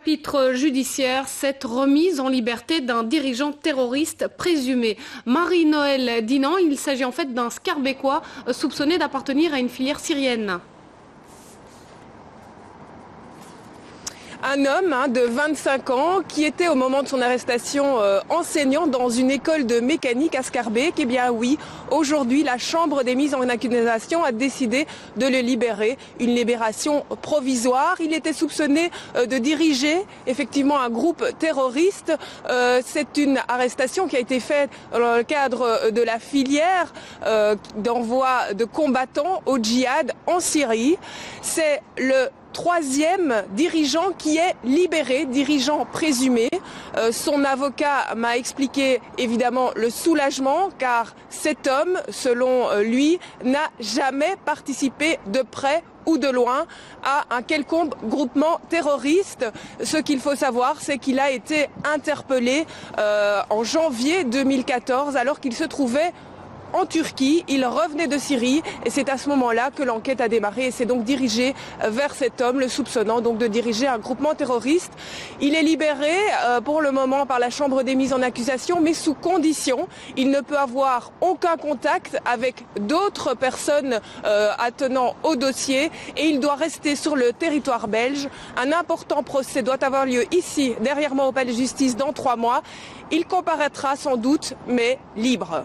Titre judiciaire, cette remise en liberté d'un dirigeant terroriste présumé. Marie-Noëlle Dinan, il s'agit en fait d'un Scarbécois soupçonné d'appartenir à une filière syrienne. Un homme de 25 ans qui était au moment de son arrestation enseignant dans une école de mécanique à Scarbeck. Eh bien oui, aujourd'hui la chambre des mises en accusation a décidé de le libérer. Une libération provisoire. Il était soupçonné de diriger effectivement un groupe terroriste. C'est une arrestation qui a été faite dans le cadre de la filière d'envoi de combattants au djihad en Syrie. C'est le troisième dirigeant qui est libéré, dirigeant présumé. Son avocat m'a expliqué évidemment le soulagement car cet homme, selon lui, n'a jamais participé de près ou de loin à un quelconque groupement terroriste. Ce qu'il faut savoir, c'est qu'il a été interpellé en janvier 2014 alors qu'il se trouvait en Turquie. Il revenait de Syrie et c'est à ce moment-là que l'enquête a démarré et s'est donc dirigé vers cet homme, le soupçonnant donc de diriger un groupement terroriste. Il est libéré pour le moment par la chambre des mises en accusation, mais sous condition. Il ne peut avoir aucun contact avec d'autres personnes attenant au dossier et il doit rester sur le territoire belge. Un important procès doit avoir lieu ici, derrière moi au palais de justice, dans 3 mois. Il comparaîtra sans doute, mais libre.